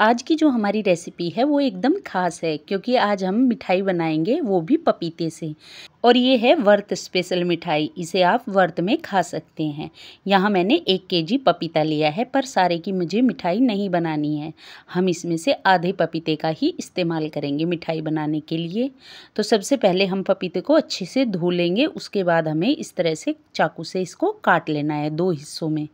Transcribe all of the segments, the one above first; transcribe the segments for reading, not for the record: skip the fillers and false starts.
आज की जो हमारी रेसिपी है वो एकदम ख़ास है क्योंकि आज हम मिठाई बनाएंगे वो भी पपीते से। और ये है व्रत स्पेशल मिठाई, इसे आप व्रत में खा सकते हैं। यहाँ मैंने 1 केजी पपीता लिया है, पर सारे की मुझे मिठाई नहीं बनानी है। हम इसमें से आधे पपीते का ही इस्तेमाल करेंगे मिठाई बनाने के लिए। तो सबसे पहले हम पपीते को अच्छे से धो लेंगे, उसके बाद हमें इस तरह से चाकू से इसको काट लेना है 2 हिस्सों में।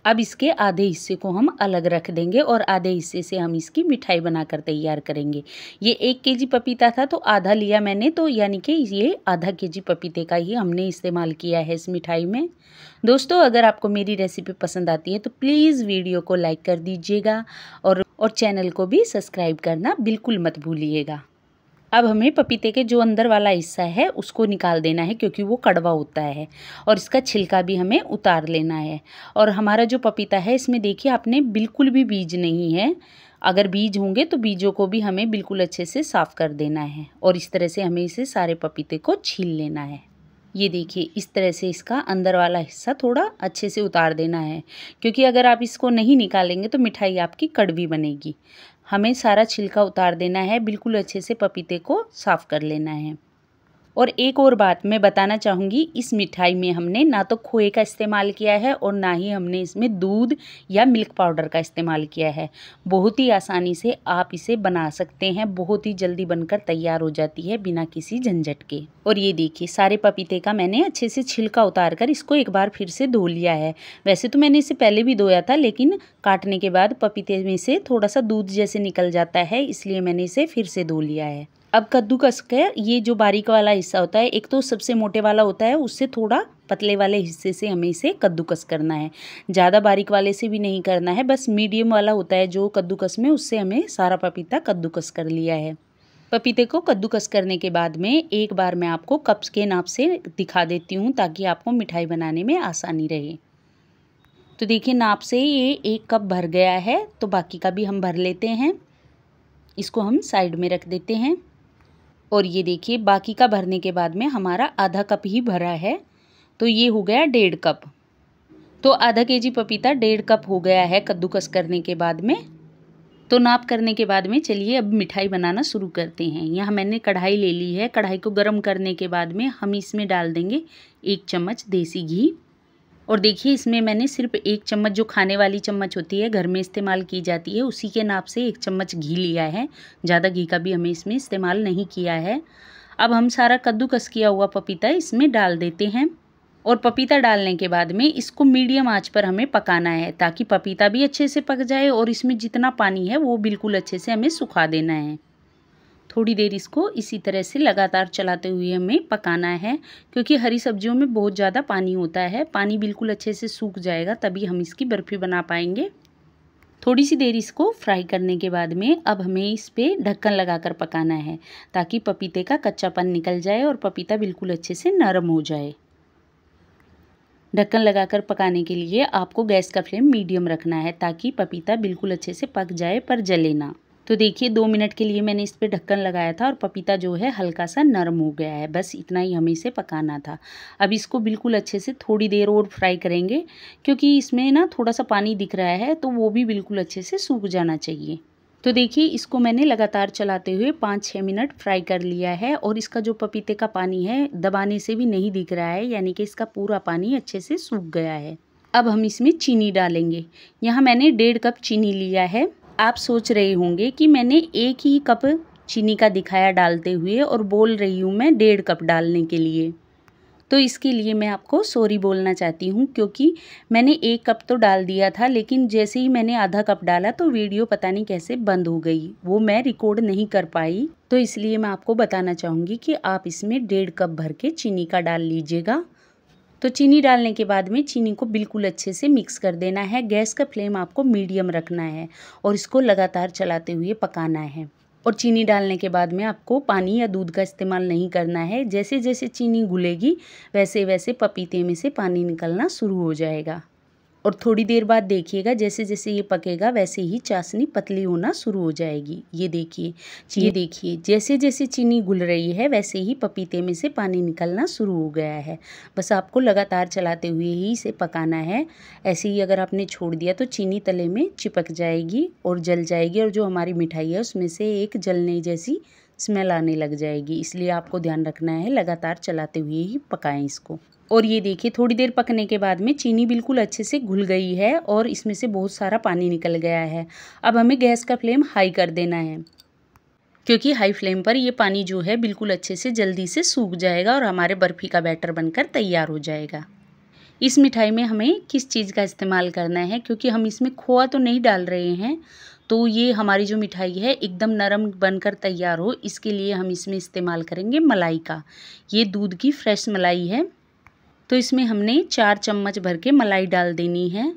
अब इसके आधे हिस्से को हम अलग रख देंगे और आधे हिस्से से हम इसकी मिठाई बनाकर तैयार करेंगे। ये 1 केजी पपीता था तो आधा लिया मैंने, तो यानी कि ये आधा केजी पपीते का ही हमने इस्तेमाल किया है इस मिठाई में। दोस्तों, अगर आपको मेरी रेसिपी पसंद आती है तो प्लीज़ वीडियो को लाइक कर दीजिएगा और चैनल को भी सब्सक्राइब करना बिल्कुल मत भूलिएगा। अब हमें पपीते के जो अंदर वाला हिस्सा है उसको निकाल देना है क्योंकि वो कड़वा होता है, और इसका छिलका भी हमें उतार लेना है। और हमारा जो पपीता है इसमें देखिए आपने बिल्कुल भी बीज नहीं है। अगर बीज होंगे तो बीजों को भी हमें बिल्कुल अच्छे से साफ़ कर देना है और इस तरह से हमें इसे सारे पपीते को छील लेना है। ये देखिए इस तरह से इसका अंदर वाला हिस्सा थोड़ा अच्छे से उतार देना है, क्योंकि अगर आप इसको नहीं निकालेंगे तो मिठाई आपकी कड़वी बनेगी। हमें सारा छिलका उतार देना है, बिल्कुल अच्छे से पपीते को साफ़ कर लेना है। और एक और बात मैं बताना चाहूँगी, इस मिठाई में हमने ना तो खोए का इस्तेमाल किया है और ना ही हमने इसमें दूध या मिल्क पाउडर का इस्तेमाल किया है। बहुत ही आसानी से आप इसे बना सकते हैं, बहुत ही जल्दी बनकर तैयार हो जाती है बिना किसी झंझट के। और ये देखिए सारे पपीते का मैंने अच्छे से छिलका उतार कर इसको एक बार फिर से धो लिया है। वैसे तो मैंने इसे पहले भी धोया था, लेकिन काटने के बाद पपीते में से थोड़ा सा दूध जैसे निकल जाता है, इसलिए मैंने इसे फिर से धो लिया है। अब कद्दूकस के ये जो बारीक वाला हिस्सा होता है, एक तो सबसे मोटे वाला होता है, उससे थोड़ा पतले वाले हिस्से से हमें इसे कद्दूकस करना है। ज़्यादा बारीक वाले से भी नहीं करना है, बस मीडियम वाला होता है जो कद्दूकस में, उससे हमें सारा पपीता कद्दूकस कर लिया है। पपीते को कद्दूकस करने के बाद में एक बार मैं आपको कप्स के नाप से दिखा देती हूँ ताकि आपको मिठाई बनाने में आसानी रहे। तो देखिए नाप से ये 1 कप भर गया है, तो बाकी का भी हम भर लेते हैं। इसको हम साइड में रख देते हैं। और ये देखिए बाकी का भरने के बाद में हमारा आधा कप ही भरा है, तो ये हो गया 1.5 कप। तो आधा केजी पपीता 1.5 कप हो गया है कद्दूकस करने के बाद में। तो नाप करने के बाद में चलिए अब मिठाई बनाना शुरू करते हैं। यहाँ मैंने कढ़ाई ले ली है। कढ़ाई को गर्म करने के बाद में हम इसमें डाल देंगे 1 चम्मच देसी घी। और देखिए इसमें मैंने सिर्फ 1 चम्मच, जो खाने वाली चम्मच होती है घर में इस्तेमाल की जाती है, उसी के नाप से 1 चम्मच घी लिया है। ज़्यादा घी का भी हमें इसमें इस्तेमाल नहीं किया है। अब हम सारा कद्दूकस किया हुआ पपीता इसमें डाल देते हैं। और पपीता डालने के बाद में इसको मीडियम आंच पर हमें पकाना है ताकि पपीता भी अच्छे से पक जाए और इसमें जितना पानी है वो बिल्कुल अच्छे से हमें सुखा देना है। थोड़ी देर इसको इसी तरह से लगातार चलाते हुए हमें पकाना है, क्योंकि हरी सब्जियों में बहुत ज़्यादा पानी होता है। पानी बिल्कुल अच्छे से सूख जाएगा तभी हम इसकी बर्फ़ी बना पाएंगे। थोड़ी सी देर इसको फ्राई करने के बाद में अब हमें इस पर ढक्कन लगाकर पकाना है ताकि पपीते का कच्चापन निकल जाए और पपीता बिल्कुल अच्छे से नरम हो जाए। ढक्कन लगाकर पकाने के लिए आपको गैस का फ्लेम मीडियम रखना है ताकि पपीता बिल्कुल अच्छे से पक जाए पर जले ना। तो देखिए 2 मिनट के लिए मैंने इस पे ढक्कन लगाया था और पपीता जो है हल्का सा नरम हो गया है। बस इतना ही हमें इसे पकाना था। अब इसको बिल्कुल अच्छे से थोड़ी देर और फ्राई करेंगे, क्योंकि इसमें ना थोड़ा सा पानी दिख रहा है, तो वो भी बिल्कुल अच्छे से सूख जाना चाहिए। तो देखिए इसको मैंने लगातार चलाते हुए 5-6 मिनट फ्राई कर लिया है और इसका जो पपीते का पानी है दबाने से भी नहीं दिख रहा है, यानी कि इसका पूरा पानी अच्छे से सूख गया है। अब हम इसमें चीनी डालेंगे। यहाँ मैंने 1.5 कप चीनी लिया है। आप सोच रहे होंगे कि मैंने 1 ही कप चीनी का दिखाया डालते हुए और बोल रही हूँ मैं 1.5 कप डालने के लिए। तो इसके लिए मैं आपको सॉरी बोलना चाहती हूँ, क्योंकि मैंने 1 कप तो डाल दिया था, लेकिन जैसे ही मैंने आधा कप डाला तो वीडियो पता नहीं कैसे बंद हो गई, वो मैं रिकॉर्ड नहीं कर पाई। तो इसलिए मैं आपको बताना चाहूँगी कि आप इसमें 1.5 कप भर के चीनी का डाल लीजिएगा। तो चीनी डालने के बाद में चीनी को बिल्कुल अच्छे से मिक्स कर देना है। गैस का फ्लेम आपको मीडियम रखना है और इसको लगातार चलाते हुए पकाना है। और चीनी डालने के बाद में आपको पानी या दूध का इस्तेमाल नहीं करना है। जैसे जैसे चीनी घुलेगी वैसे वैसे पपीते में से पानी निकलना शुरू हो जाएगा। और थोड़ी देर बाद देखिएगा जैसे जैसे ये पकेगा वैसे ही चाशनी पतली होना शुरू हो जाएगी। ये देखिए जैसे जैसे चीनी घुल रही है वैसे ही पपीते में से पानी निकलना शुरू हो गया है। बस आपको लगातार चलाते हुए ही इसे पकाना है। ऐसे ही अगर आपने छोड़ दिया तो चीनी तले में चिपक जाएगी और जल जाएगी और जो हमारी मिठाई है उसमें से एक जलने जैसी स्मेल आने लग जाएगी। इसलिए आपको ध्यान रखना है, लगातार चलाते हुए ही पकाएं इसको। और ये देखिए थोड़ी देर पकने के बाद में चीनी बिल्कुल अच्छे से घुल गई है और इसमें से बहुत सारा पानी निकल गया है। अब हमें गैस का फ्लेम हाई कर देना है, क्योंकि हाई फ्लेम पर ये पानी जो है बिल्कुल अच्छे से जल्दी से सूख जाएगा और हमारे बर्फ़ी का बैटर बनकर तैयार हो जाएगा। इस मिठाई में हमें किस चीज़ का इस्तेमाल करना है, क्योंकि हम इसमें खोआ तो नहीं डाल रहे हैं, तो ये हमारी जो मिठाई है एकदम नरम बनकर तैयार हो, इसके लिए हम इसमें इस्तेमाल करेंगे मलाई का। ये दूध की फ्रेश मलाई है, तो इसमें हमने 4 चम्मच भर के मलाई डाल देनी है।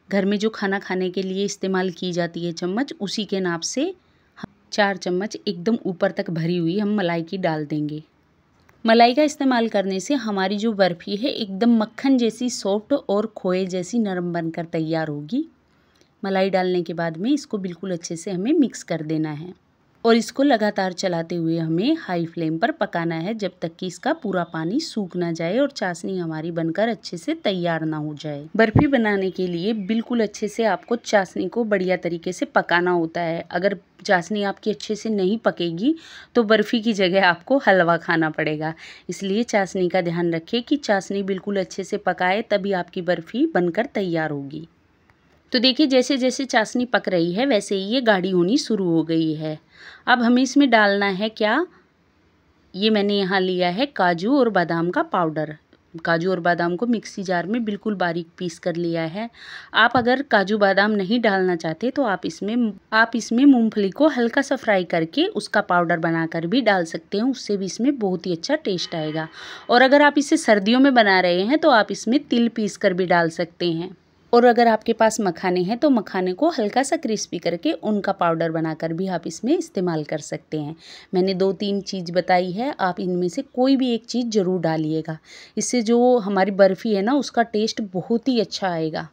घर में जो खाना खाने के लिए इस्तेमाल की जाती है चम्मच, उसी के नाप से 4 चम्मच एकदम ऊपर तक भरी हुई हम मलाई की डाल देंगे। मलाई का इस्तेमाल करने से हमारी जो बर्फ़ी है एकदम मक्खन जैसी सॉफ्ट और खोए जैसी नरम बनकर तैयार होगी। मलाई डालने के बाद में इसको बिल्कुल अच्छे से हमें मिक्स कर देना है और इसको लगातार चलाते हुए हमें हाई फ्लेम पर पकाना है जब तक कि इसका पूरा पानी सूख ना जाए और चाशनी हमारी बनकर अच्छे से तैयार ना हो जाए। बर्फ़ी बनाने के लिए बिल्कुल अच्छे से आपको चाशनी को बढ़िया तरीके से पकाना होता है। अगर चाशनी आपकी अच्छे से नहीं पकेगी तो बर्फ़ी की जगह आपको हलवा खाना पड़ेगा। इसलिए चाशनी का ध्यान रखिए कि चाशनी बिल्कुल अच्छे से पकाए, तभी आपकी बर्फ़ी बनकर तैयार होगी। तो देखिए जैसे जैसे चाशनी पक रही है वैसे ही ये गाढ़ी होनी शुरू हो गई है। अब हमें इसमें डालना है क्या, ये मैंने यहाँ लिया है काजू और बादाम का पाउडर। काजू और बादाम को मिक्सी जार में बिल्कुल बारीक पीस कर लिया है। आप अगर काजू बादाम नहीं डालना चाहते तो आप इसमें मूंगफली को हल्का सा फ्राई करके उसका पाउडर बनाकर भी डाल सकते हैं, उससे भी इसमें बहुत ही अच्छा टेस्ट आएगा। और अगर आप इसे सर्दियों में बना रहे हैं तो आप इसमें तिल पीस कर भी डाल सकते हैं। और अगर आपके पास मखाने हैं तो मखाने को हल्का सा क्रिस्पी करके उनका पाउडर बनाकर भी आप इसमें इस्तेमाल कर सकते हैं। मैंने 2-3 चीज़ बताई है, आप इनमें से कोई भी एक चीज़ ज़रूर डालिएगा। इससे जो हमारी बर्फ़ी है ना उसका टेस्ट बहुत ही अच्छा आएगा।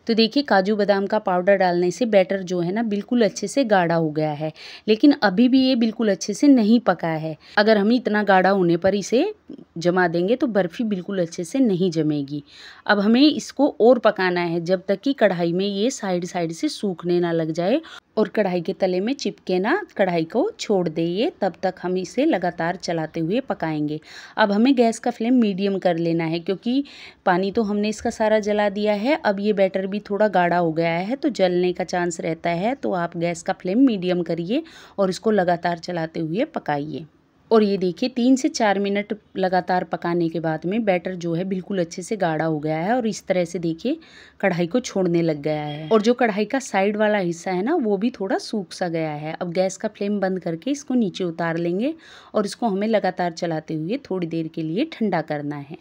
तो देखिए काजू बादाम का पाउडर डालने से बैटर जो है ना बिल्कुल अच्छे से गाढ़ा हो गया है, लेकिन अभी भी ये बिल्कुल अच्छे से नहीं पका है। अगर हम इतना गाढ़ा होने पर इसे जमा देंगे तो बर्फ़ी बिल्कुल अच्छे से नहीं जमेगी। अब हमें इसको और पकाना है जब तक कि कढ़ाई में ये साइड साइड से सूखने ना लग जाए और कढ़ाई के तले में चिपके ना, कढ़ाई को छोड़ दे ये, तब तक हम इसे लगातार चलाते हुए पकाएंगे। अब हमें गैस का फ्लेम मीडियम कर लेना है, क्योंकि पानी तो हमने इसका सारा जला दिया है। अब ये बैटर भी थोड़ा गाढ़ा हो गया है तो जलने का चांस रहता है, तो आप गैस का फ्लेम मीडियम करिए और इसको लगातार चलाते हुए पकाइए। और ये देखिए 3 से 4 मिनट लगातार पकाने के बाद में बैटर जो है बिल्कुल अच्छे से गाढ़ा हो गया है और इस तरह से देखिए कढ़ाई को छोड़ने लग गया है और जो कढ़ाई का साइड वाला हिस्सा है ना वो भी थोड़ा सूख सा गया है। अब गैस का फ्लेम बंद करके इसको नीचे उतार लेंगे और इसको हमें लगातार चलाते हुए थोड़ी देर के लिए ठंडा करना है।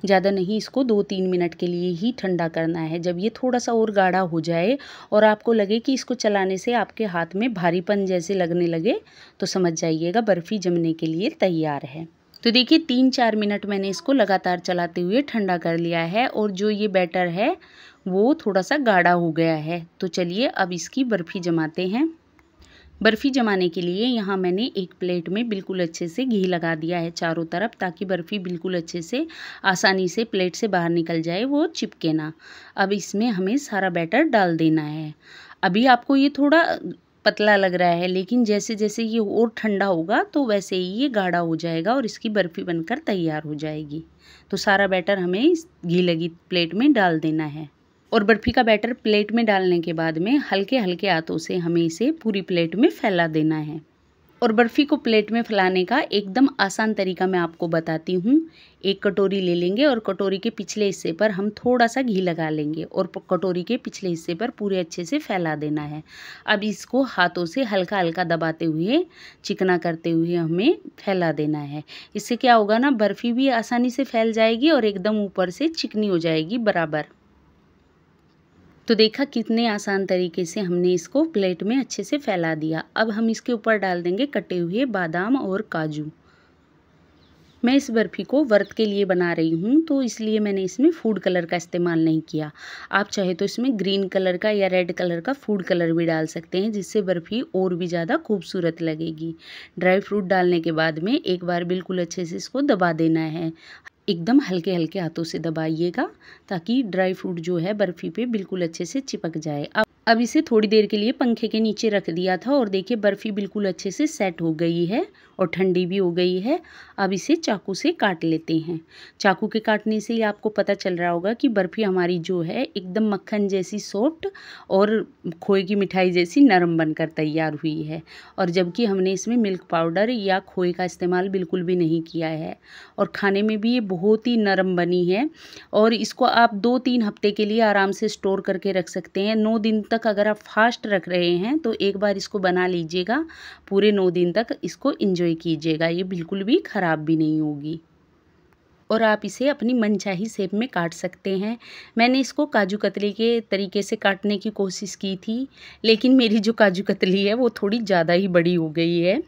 ज़्यादा नहीं, इसको 2-3 मिनट के लिए ही ठंडा करना है। जब ये थोड़ा सा और गाढ़ा हो जाए और आपको लगे कि इसको चलाने से आपके हाथ में भारीपन जैसे लगने लगे तो समझ जाइएगा बर्फ़ी जमने के लिए तैयार है। तो देखिए 3-4 मिनट मैंने इसको लगातार चलाते हुए ठंडा कर लिया है और जो ये बैटर है वो थोड़ा सा गाढ़ा हो गया है। तो चलिए अब इसकी बर्फ़ी जमाते हैं। बर्फ़ी जमाने के लिए यहाँ मैंने एक प्लेट में बिल्कुल अच्छे से घी लगा दिया है चारों तरफ, ताकि बर्फ़ी बिल्कुल अच्छे से आसानी से प्लेट से बाहर निकल जाए, वो चिपके ना। अब इसमें हमें सारा बैटर डाल देना है। अभी आपको ये थोड़ा पतला लग रहा है, लेकिन जैसे जैसे ये और ठंडा होगा तो वैसे ही ये गाढ़ा हो जाएगा और इसकी बर्फ़ी बनकर तैयार हो जाएगी। तो सारा बैटर हमें इस घी लगी प्लेट में डाल देना है और बर्फ़ी का बैटर प्लेट में डालने के बाद में हल्के हल्के हाथों से हमें इसे पूरी प्लेट में फैला देना है। और बर्फ़ी को प्लेट में फैलाने का एकदम आसान तरीका मैं आपको बताती हूँ। एक कटोरी ले लेंगे और कटोरी के पिछले हिस्से पर हम थोड़ा सा घी लगा लेंगे और कटोरी के पिछले हिस्से पर पूरे अच्छे से फैला देना है। अब इसको हाथों से हल्का हल्का दबाते हुए, चिकना करते हुए हमें फैला देना है। इससे क्या होगा ना, बर्फ़ी भी आसानी से फैल जाएगी और एकदम ऊपर से चिकनी हो जाएगी बराबर। तो देखा कितने आसान तरीके से हमने इसको प्लेट में अच्छे से फैला दिया। अब हम इसके ऊपर डाल देंगे कटे हुए बादाम और काजू। मैं इस बर्फ़ी को व्रत के लिए बना रही हूँ, तो इसलिए मैंने इसमें फूड कलर का इस्तेमाल नहीं किया। आप चाहे तो इसमें ग्रीन कलर का या रेड कलर का फूड कलर भी डाल सकते हैं, जिससे बर्फ़ी और भी ज़्यादा खूबसूरत लगेगी। ड्राई फ्रूट डालने के बाद में एक बार बिल्कुल अच्छे से इसको दबा देना है। एकदम हल्के-हल्के हाथों से दबाइएगा, ताकि ड्राई फ्रूट जो है बर्फ़ी पे बिल्कुल अच्छे से चिपक जाए। अब इसे थोड़ी देर के लिए पंखे के नीचे रख दिया था और देखिए बर्फ़ी बिल्कुल अच्छे से सेट हो गई है और ठंडी भी हो गई है। अब इसे चाकू से काट लेते हैं। चाकू के काटने से ही आपको पता चल रहा होगा कि बर्फ़ी हमारी जो है एकदम मक्खन जैसी सॉफ्ट और खोए की मिठाई जैसी नरम बनकर तैयार हुई है। और जबकि हमने इसमें मिल्क पाउडर या खोए का इस्तेमाल बिल्कुल भी नहीं किया है और खाने में भी ये बहुत ही नरम बनी है और इसको आप 2-3 हफ्ते के लिए आराम से स्टोर करके रख सकते हैं। 9 दिन तक अगर आप फास्ट रख रहे हैं तो एक बार इसको बना लीजिएगा, पूरे 9 दिन तक इसको एंजॉय कीजिएगा, ये बिल्कुल भी ख़राब भी नहीं होगी। और आप इसे अपनी मनचाही शेप में काट सकते हैं। मैंने इसको काजू कतली के तरीके से काटने की कोशिश की थी, लेकिन मेरी जो काजू कतली है वो थोड़ी ज़्यादा ही बड़ी हो गई है।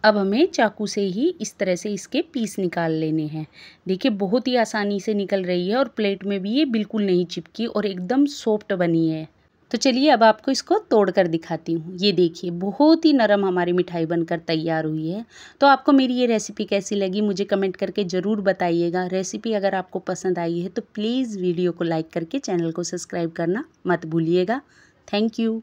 अब हमें चाकू से ही इस तरह से इसके पीस निकाल लेने हैं। देखिए बहुत ही आसानी से निकल रही है और प्लेट में भी ये बिल्कुल नहीं चिपकी और एकदम सॉफ्ट बनी है। तो चलिए अब आपको इसको तोड़ कर दिखाती हूँ। ये देखिए बहुत ही नरम हमारी मिठाई बनकर तैयार हुई है। तो आपको मेरी ये रेसिपी कैसी लगी मुझे कमेंट करके ज़रूर बताइएगा। रेसिपी अगर आपको पसंद आई है तो प्लीज़ वीडियो को लाइक करके चैनल को सब्सक्राइब करना मत भूलिएगा। Thank you.